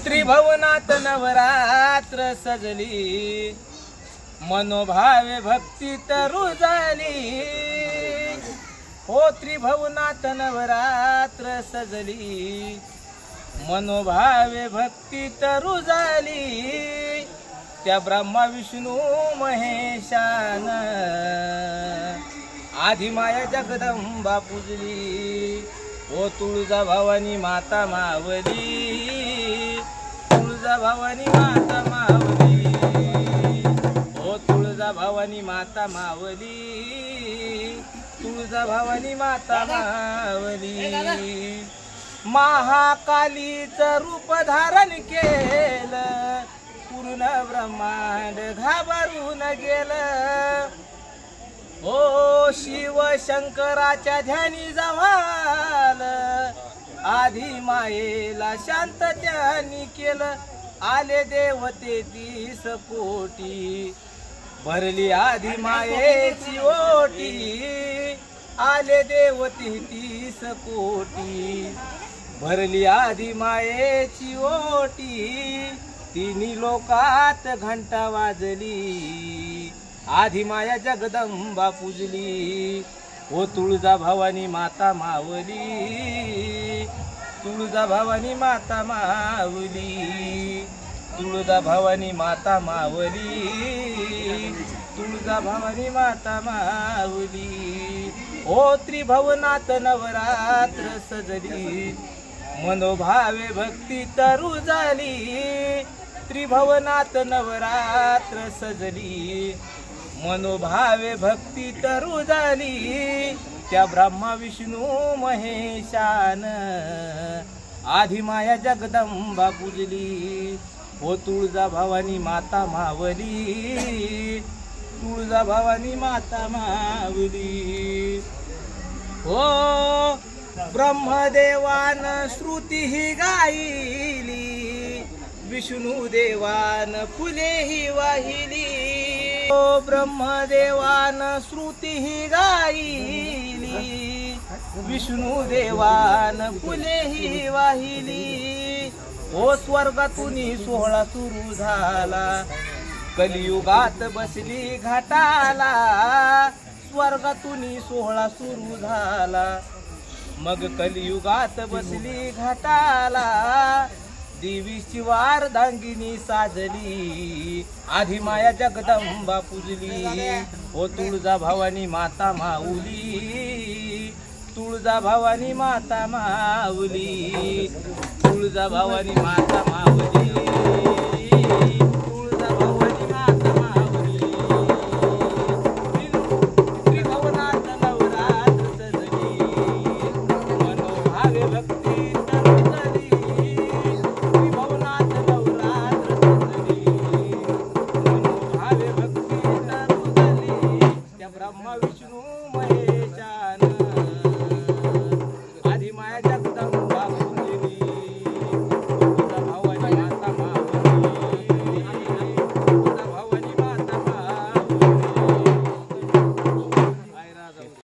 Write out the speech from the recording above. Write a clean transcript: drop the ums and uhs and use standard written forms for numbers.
त्रिभुवनात नवरात्र सजली, मनोभावे भक्ती तरू झाली। हो त्रिभुवनात नवरात्र सजली, मनोभावे भक्ती तरू झाली। त्या ब्रह्मा विष्णू महेशान आधी माया जगदंबा पूजली। ओ तुळजा भवानी माता मावली, तुळजा भवानी माता मावली। ओ तुळजा भवानी माता मावली, तुळजा भवानी माता मावली। महाकालीचं रूप धारण केलं, पूर्ण ब्रह्मांड घाबरून गेलं। ओ शिव शंकराच्या ध्यानी जमाल, आधी मायेला शांत त्यांनी केलं। आले देवते 30 कोटी, भरली आधी मायेची ओटी। आले देवते 30 कोटी, भरली आधी मायेची ओटी। तिन्ही लोकात घंटा वाजली, आधी माया जगदंबा पूजली। ओ तुळजा भवानी माता मावली, तुळजा भवानी माता मावली, तुळजा भवानी माता मावली, तुळजा भवानी माता मावली। ओ त्रिभुवनात नवरात्र सजली, मनोभावे भक्ती तरू झाली। त्रिभुवनात नवरात्र सजली, मनोभावे भक्ती तरू झाली। त्या ब्रह्मा विष्णू महेशान आधी माया जगदंबा पूजली। ओ तुळजा भवानी माता मावली, तुळजा भवानी माता मावली। ओ ब्रह्मदेवान श्रुती ही गायली, विष्णू देवान फुले ही वाहिली। ओ ब्रह्मदेवान श्रुती ही गायली, विष्णू देवान फुले ही वाहिली। ओ स्वर्गातून सोहळा सुरू झाला, कलियुगात बसली घाटाला। स्वर्गातून सोहळा सुरू झाला, मग कलियुगात बसली घाटाला। देवीची वारदांगिनी साजली, आधी माया जगदंबा पूजली। ओ तुळजा भवानी माता माऊली, तुळजा भवानी माता माऊली, तुळजा भवानी माता माऊली।